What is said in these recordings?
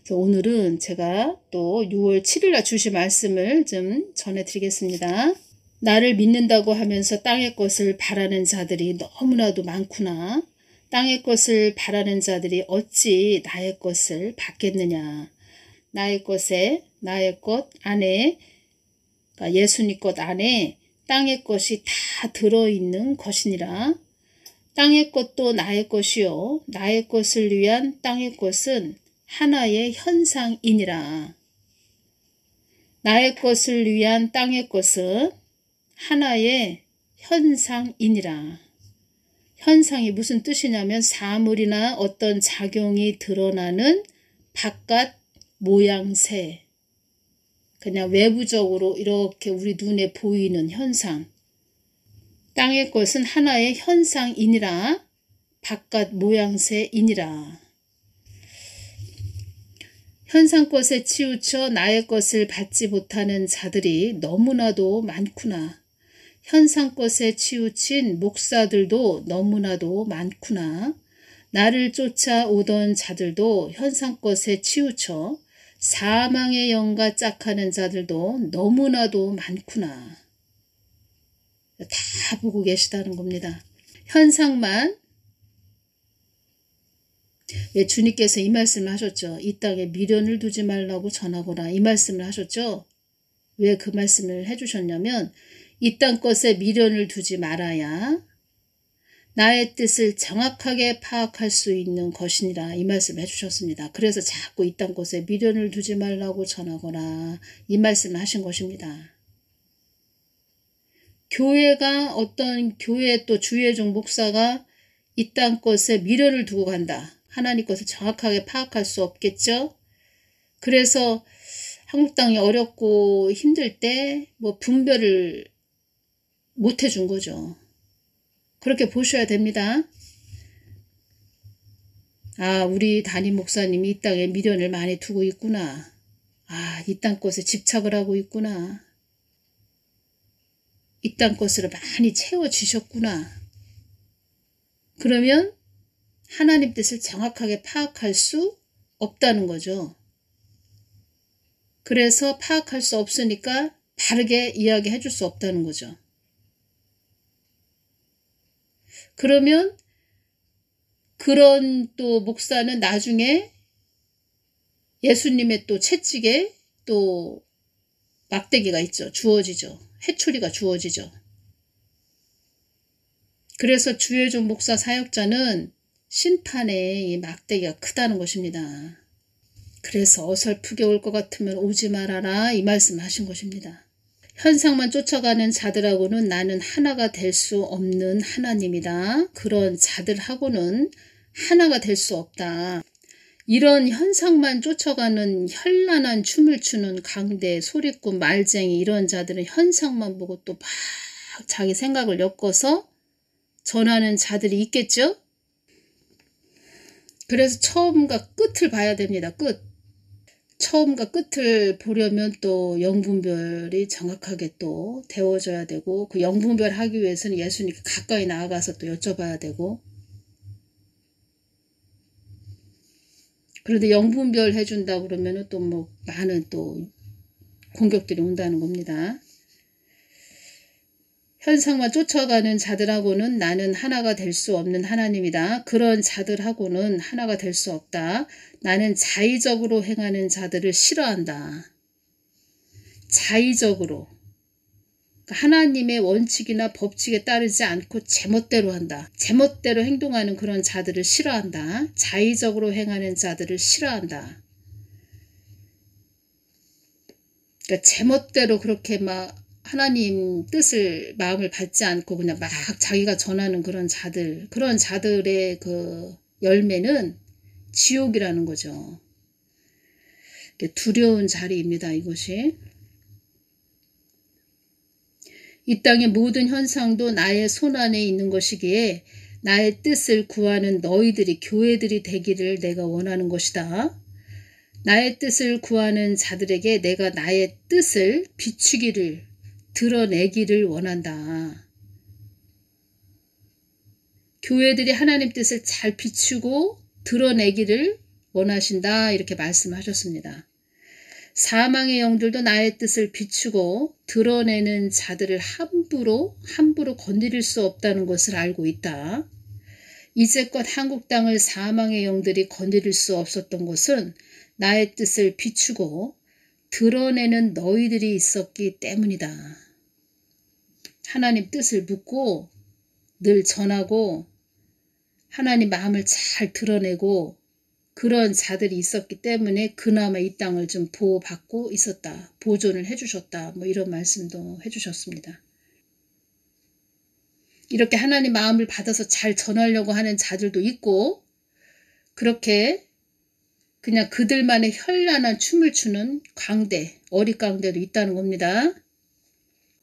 그래서 오늘은 제가 또 6월 7일 날 주신 말씀을 좀 전해드리겠습니다. 나를 믿는다고 하면서 땅의 것을 바라는 자들이 너무나도 많구나. 땅의 것을 바라는 자들이 어찌 나의 것을 받겠느냐. 나의 것 안에, 그러니까 예수님 것 안에 땅의 것이 다 들어있는 것이니라. 땅의 것도 나의 것이요. 나의 것을 위한 땅의 것은 하나의 현상이니라. 나의 것을 위한 땅의 것은 하나의 현상이니라. 현상이 무슨 뜻이냐면 사물이나 어떤 작용이 드러나는 바깥 모양새. 그냥 외부적으로 이렇게 우리 눈에 보이는 현상. 땅의 것은 하나의 현상이니라. 바깥 모양새이니라. 현상 것에 치우쳐 나의 것을 받지 못하는 자들이 너무나도 많구나. 현상 것에 치우친 목사들도 너무나도 많구나. 나를 쫓아오던 자들도 현상 것에 치우쳐 사망의 영과 짝하는 자들도 너무나도 많구나. 다 보고 계시다는 겁니다. 현상만. 예, 주님께서 이 말씀을 하셨죠. 이 땅에 미련을 두지 말라고 전하거라. 이 말씀을 하셨죠. 왜 그 말씀을 해주셨냐면 이 땅 것에 미련을 두지 말아야 나의 뜻을 정확하게 파악할 수 있는 것이니라. 이 말씀을 해주셨습니다. 그래서 자꾸 이 땅 것에 미련을 두지 말라고 전하거라. 이 말씀을 하신 것입니다. 교회가 어떤 교회 또 주의종 목사가 이 땅 것에 미련을 두고 간다. 하나님 것을 정확하게 파악할 수 없겠죠. 그래서 한국 땅이 어렵고 힘들 때 뭐 분별을 못 해준 거죠. 그렇게 보셔야 됩니다. 아, 우리 담임 목사님이 이 땅에 미련을 많이 두고 있구나. 아, 이 땅 것에 집착을 하고 있구나. 이 땅 것으로 많이 채워지셨구나. 그러면 하나님 뜻을 정확하게 파악할 수 없다는 거죠. 그래서 파악할 수 없으니까 바르게 이야기해 줄 수 없다는 거죠. 그러면 그런 또 목사는 나중에 예수님의 또 채찍에 또 막대기가 있죠. 주어지죠. 해초리가 주어지죠. 그래서 주의종 목사 사역자는 심판에 이 막대기가 크다는 것입니다. 그래서 어설프게 올 것 같으면 오지 말아라. 이 말씀 하신 것입니다. 현상만 쫓아가는 자들하고는 나는 하나가 될 수 없는 하나님이다. 그런 자들하고는 하나가 될 수 없다. 이런 현상만 쫓아가는 현란한 춤을 추는 강대, 소리꾼, 말쟁이 이런 자들은 현상만 보고 또 막 자기 생각을 엮어서 전하는 자들이 있겠죠? 그래서 처음과 끝을 봐야 됩니다. 끝. 처음과 끝을 보려면 또 영분별이 정확하게 또 되어져야 되고 그 영분별 하기 위해서는 예수님께 가까이 나아가서 또 여쭤봐야 되고 그런데 영분별 해준다 그러면은 또 뭐 많은 또 공격들이 온다는 겁니다. 현상만 쫓아가는 자들하고는 나는 하나가 될 수 없는 하나님이다. 그런 자들하고는 하나가 될 수 없다. 나는 자의적으로 행하는 자들을 싫어한다. 자의적으로. 하나님의 원칙이나 법칙에 따르지 않고 제멋대로 한다. 제멋대로 행동하는 그런 자들을 싫어한다. 자의적으로 행하는 자들을 싫어한다. 그러니까 제멋대로 그렇게 막 하나님 뜻을 마음을 받지 않고 그냥 막 자기가 전하는 그런 자들, 그런 자들의 그 열매는 지옥이라는 거죠. 두려운 자리입니다. 이것이. 이 땅의 모든 현상도 나의 손안에 있는 것이기에 나의 뜻을 구하는 너희들이 교회들이 되기를 내가 원하는 것이다. 나의 뜻을 구하는 자들에게 내가 나의 뜻을 비추기를 드러내기를 원한다. 교회들이 하나님 뜻을 잘 비추고 드러내기를 원하신다 이렇게 말씀하셨습니다. 사망의 영들도 나의 뜻을 비추고 드러내는 자들을 함부로 건드릴 수 없다는 것을 알고 있다. 이제껏 한국 땅을 사망의 영들이 건드릴 수 없었던 것은 나의 뜻을 비추고 드러내는 너희들이 있었기 때문이다. 하나님 뜻을 묻고 늘 전하고 하나님 마음을 잘 드러내고 그런 자들이 있었기 때문에 그나마 이 땅을 좀 보호받고 있었다. 보존을 해주셨다. 뭐 이런 말씀도 해주셨습니다. 이렇게 하나님 마음을 받아서 잘 전하려고 하는 자들도 있고 그렇게 그냥 그들만의 현란한 춤을 추는 광대, 어릿광대도 있다는 겁니다.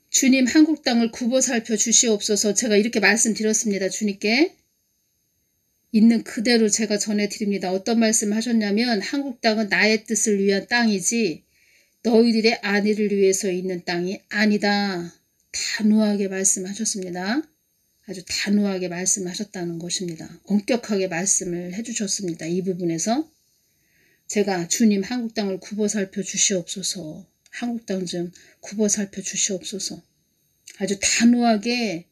주님 한국 땅을 굽어 살펴 주시옵소서. 제가 이렇게 말씀드렸습니다. 주님께. 있는 그대로 제가 전해드립니다. 어떤 말씀을 하셨냐면 한국 땅은 나의 뜻을 위한 땅이지 너희들의 안위를 위해서 있는 땅이 아니다. 단호하게 말씀하셨습니다. 아주 단호하게 말씀하셨다는 것입니다. 엄격하게 말씀을 해주셨습니다. 이 부분에서 제가 주님 한국 땅을 굽어 살펴 주시옵소서. 한국 땅 좀 굽어 살펴 주시옵소서. 아주 단호하게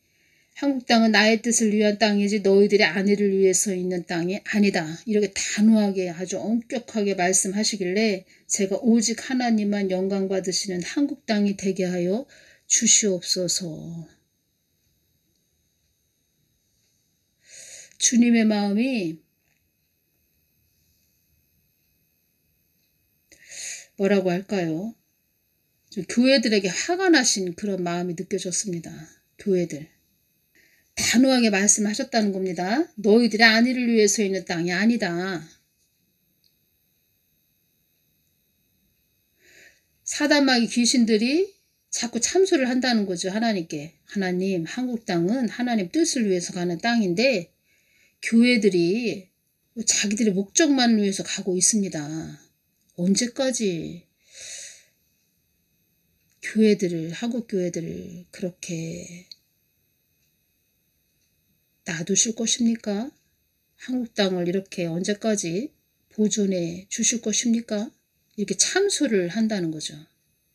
한국 땅은 나의 뜻을 위한 땅이지 너희들의 안위를 위해서 있는 땅이 아니다. 이렇게 단호하게 아주 엄격하게 말씀하시길래 제가 오직 하나님만 영광 받으시는 한국 땅이 되게 하여 주시옵소서. 주님의 마음이 뭐라고 할까요? 좀 교회들에게 화가 나신 그런 마음이 느껴졌습니다. 교회들. 단호하게 말씀하셨다는 겁니다. 너희들의 안위를 위해서 있는 땅이 아니다. 사단마귀 귀신들이 자꾸 참소를 한다는 거죠. 하나님께. 하나님, 한국 땅은 하나님 뜻을 위해서 가는 땅인데 교회들이 자기들의 목적만을 위해서 가고 있습니다. 언제까지 교회들을, 한국 교회들을 그렇게 놔두실 것입니까? 한국 땅을 이렇게 언제까지 보존해 주실 것입니까? 이렇게 참소를 한다는 거죠.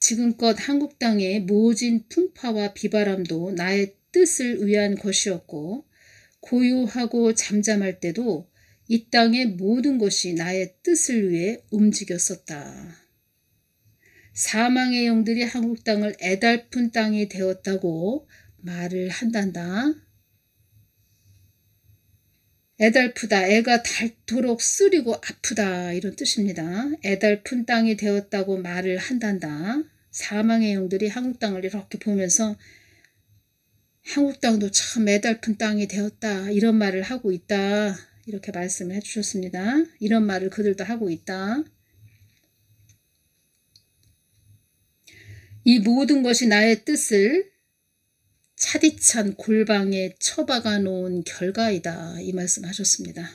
지금껏 한국 땅의 모진 풍파와 비바람도 나의 뜻을 위한 것이었고 고요하고 잠잠할 때도 이 땅의 모든 것이 나의 뜻을 위해 움직였었다. 사망의 영들이 한국 땅을 애달픈 땅이 되었다고 말을 한단다. 애달프다. 애가 닳도록 쓰리고 아프다. 이런 뜻입니다. 애달픈 땅이 되었다고 말을 한단다. 사망의 영들이 한국 땅을 이렇게 보면서 한국 땅도 참 애달픈 땅이 되었다. 이런 말을 하고 있다. 이렇게 말씀을 해주셨습니다. 이런 말을 그들도 하고 있다. 이 모든 것이 나의 뜻을 차디찬 골방에 처박아 놓은 결과이다. 이 말씀 하셨습니다.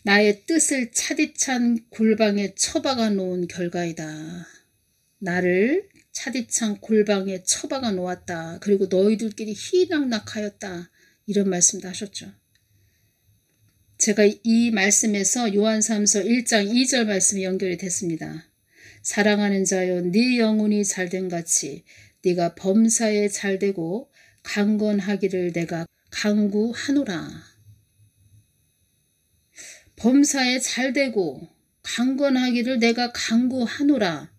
나의 뜻을 차디찬 골방에 처박아 놓은 결과이다. 나를 차디찬 골방에 처박아 놓았다. 그리고 너희들끼리 희낙낙하였다. 이런 말씀도 하셨죠. 제가 이 말씀에서 요한삼서 1장 2절 말씀이 연결이 됐습니다. 사랑하는 자여 네 영혼이 잘된 같이 네가 범사에 잘되고 강건하기를 내가 간구하노라. 범사에 잘되고 강건하기를 내가 간구하노라.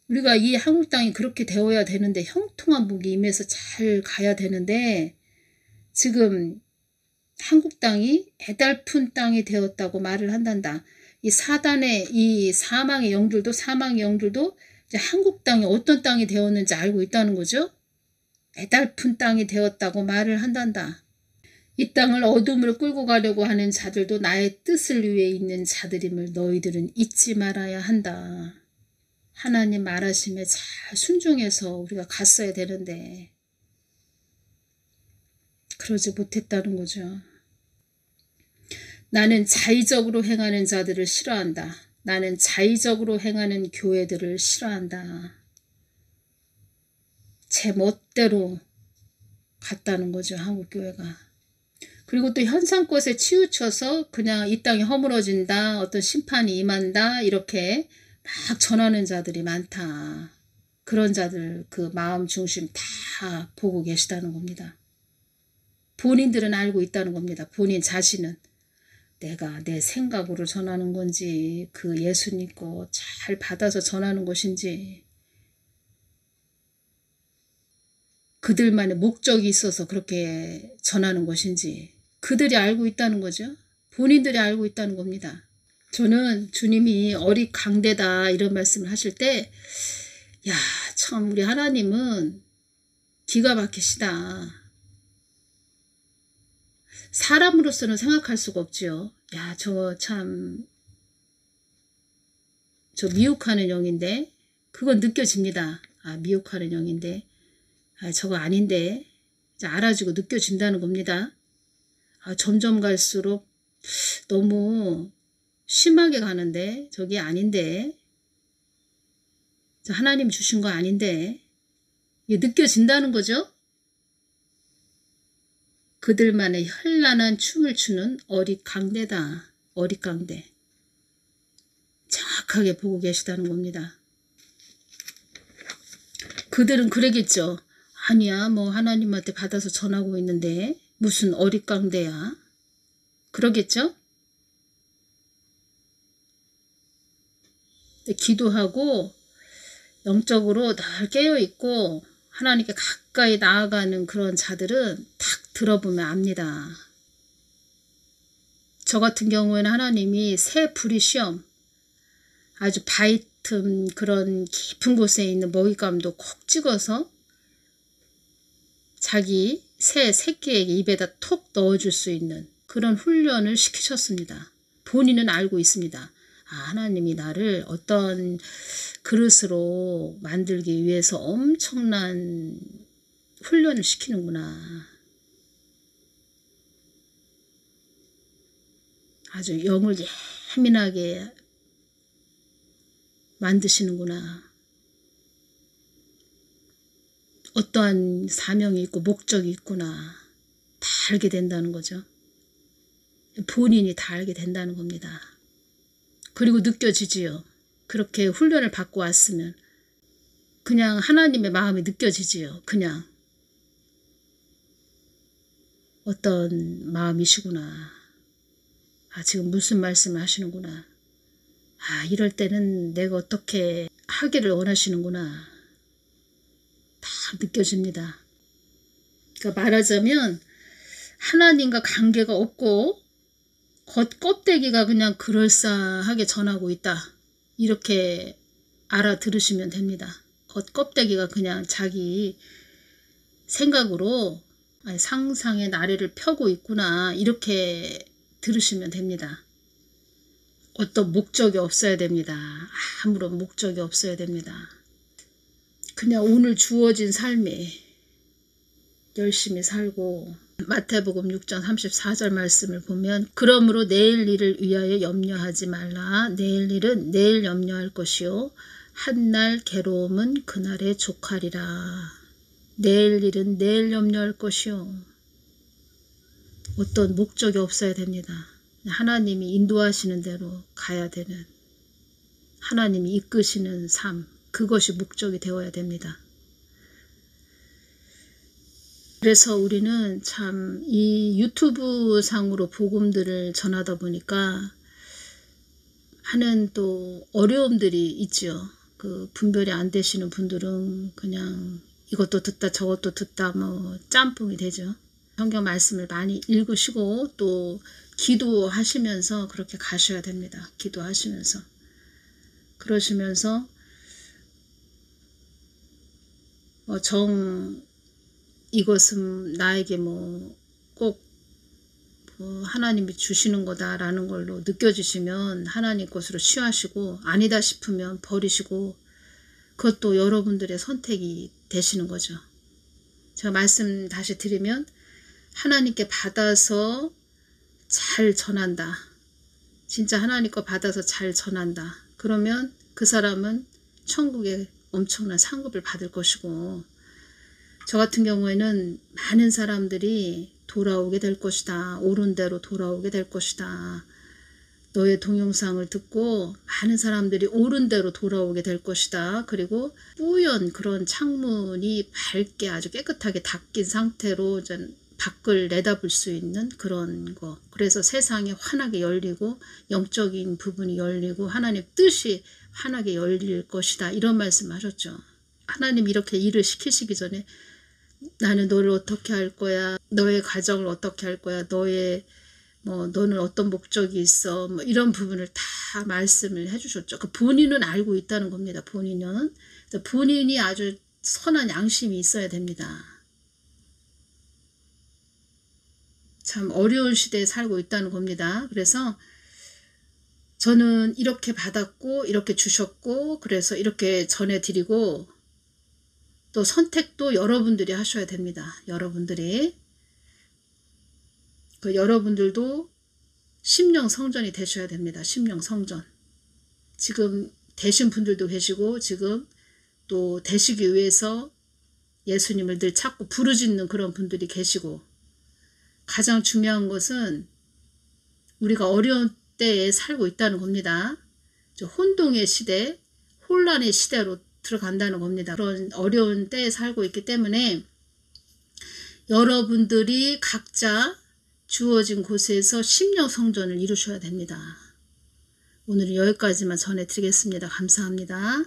우리가 이 한국 땅이 그렇게 되어야 되는데 형통한 복이 임해서 잘 가야 되는데 지금 한국 땅이 애달픈 땅이 되었다고 말을 한단다. 이 사단의 이 사망의 영들도 이제 한국 땅이 어떤 땅이 되었는지 알고 있다는 거죠. 애달픈 땅이 되었다고 말을 한단다. 이 땅을 어둠으로 끌고 가려고 하는 자들도 나의 뜻을 위해 있는 자들임을 너희들은 잊지 말아야 한다. 하나님 말하심에 잘 순종해서 우리가 갔어야 되는데 그러지 못했다는 거죠. 나는 자의적으로 행하는 자들을 싫어한다. 나는 자의적으로 행하는 교회들을 싫어한다. 제 멋대로 갔다는 거죠. 한국교회가. 그리고 또 현상것에 치우쳐서 그냥 이 땅이 허물어진다, 어떤 심판이 임한다, 이렇게 막 전하는 자들이 많다. 그런 자들 그 마음 중심 다 보고 계시다는 겁니다. 본인들은 알고 있다는 겁니다. 본인 자신은. 내가 내 생각으로 전하는 건지 그 예수님 거 잘 받아서 전하는 것인지 그들만의 목적이 있어서 그렇게 전하는 것인지 그들이 알고 있다는 거죠. 본인들이 알고 있다는 겁니다. 저는 주님이 어릿강대다 이런 말씀을 하실 때 야, 참 우리 하나님은 기가 막히시다. 사람으로서는 생각할 수가 없지요. 야, 저 미혹하는 영인데 그건 느껴집니다. 아, 미혹하는 영인데 아, 저거 아닌데 이제 알아주고 느껴진다는 겁니다. 아, 점점 갈수록 너무 심하게 가는데 저게 아닌데 하나님 주신 거 아닌데 이게 느껴진다는 거죠. 그들만의 현란한 춤을 추는 어릿강대다. 어릿강대. 정확하게 보고 계시다는 겁니다. 그들은 그러겠죠. 아니야 뭐 하나님한테 받아서 전하고 있는데 무슨 어릿강대야. 그러겠죠. 기도하고 영적으로 늘 깨어있고 하나님께 가까이 나아가는 그런 자들은 탁 들어보면 압니다. 저 같은 경우에는 하나님이 새 불이 시험 아주 바위 틈 그런 깊은 곳에 있는 먹잇감도 콕 찍어서 자기 새 새끼에게 입에다 톡 넣어줄 수 있는 그런 훈련을 시키셨습니다. 본인은 알고 있습니다. 아, 하나님이 나를 어떤 그릇으로 만들기 위해서 엄청난 훈련을 시키는구나. 아주 영을 예민하게 만드시는구나. 어떠한 사명이 있고 목적이 있구나. 다 알게 된다는 거죠. 본인이 다 알게 된다는 겁니다. 그리고 느껴지지요. 그렇게 훈련을 받고 왔으면 그냥 하나님의 마음이 느껴지지요. 그냥 어떤 마음이시구나. 아, 지금 무슨 말씀을 하시는구나. 아, 이럴 때는 내가 어떻게 하기를 원하시는구나. 다 느껴집니다. 그러니까 말하자면 하나님과 관계가 없고 겉껍데기가 그냥 그럴싸하게 전하고 있다. 이렇게 알아들으시면 됩니다. 겉껍데기가 그냥 자기 생각으로 상상의 나래를 펴고 있구나. 이렇게 들으시면 됩니다. 어떤 목적이 없어야 됩니다. 아무런 목적이 없어야 됩니다. 그냥 오늘 주어진 삶에 열심히 살고 마태복음 6장 34절 말씀을 보면 그러므로 내일 일을 위하여 염려하지 말라. 내일 일은 내일 염려할 것이요 한날 괴로움은 그날에 족하리라. 내일 일은 내일 염려할 것이요. 어떤 목적이 없어야 됩니다. 하나님이 인도하시는 대로 가야 되는 하나님이 이끄시는 삶 그것이 목적이 되어야 됩니다. 그래서 우리는 참 이 유튜브 상으로 복음들을 전하다 보니까 하는 또 어려움들이 있죠. 그 분별이 안 되시는 분들은 그냥 이것도 듣다 저것도 듣다 뭐 짬뽕이 되죠. 성경 말씀을 많이 읽으시고 또 기도하시면서 그렇게 가셔야 됩니다. 기도하시면서 그러시면서 이것은 나에게 꼭 하나님이 주시는 거다라는 걸로 느껴지시면 하나님 것으로 취하시고 아니다 싶으면 버리시고 그것도 여러분들의 선택이 되시는 거죠. 제가 말씀 다시 드리면 하나님께 받아서 잘 전한다. 진짜 하나님 거 받아서 잘 전한다. 그러면 그 사람은 천국에 엄청난 상급을 받을 것이고 저 같은 경우에는 많은 사람들이 돌아오게 될 것이다. 옳은 대로 돌아오게 될 것이다. 너의 동영상을 듣고 많은 사람들이 옳은 대로 돌아오게 될 것이다. 그리고 뿌연 그런 창문이 밝게 아주 깨끗하게 닦인 상태로 밖을 내다볼 수 있는 그런 거. 그래서 세상이 환하게 열리고 영적인 부분이 열리고 하나님 뜻이 환하게 열릴 것이다. 이런 말씀 하셨죠. 하나님 이렇게 일을 시키시기 전에 나는 너를 어떻게 할 거야. 너의 가정을 어떻게 할 거야. 너는 어떤 목적이 있어. 이런 부분을 다 말씀을 해주셨죠. 그 본인은 알고 있다는 겁니다. 본인이 아주 선한 양심이 있어야 됩니다. 참 어려운 시대에 살고 있다는 겁니다. 그래서 저는 이렇게 받았고 이렇게 주셨고 그래서 이렇게 전해드리고 또 선택도 여러분들이 하셔야 됩니다. 여러분들도 심령 성전이 되셔야 됩니다. 심령 성전. 지금 되신 분들도 계시고 지금 또 되시기 위해서 예수님을 늘 찾고 부르짖는 그런 분들이 계시고 가장 중요한 것은 우리가 어려운 때에 살고 있다는 겁니다. 혼동의 시대, 혼란의 시대로 들어간다는 겁니다. 그런 어려운 때에 살고 있기 때문에 여러분들이 각자 주어진 곳에서 심령 성전을 이루셔야 됩니다. 오늘은 여기까지만 전해드리겠습니다. 감사합니다.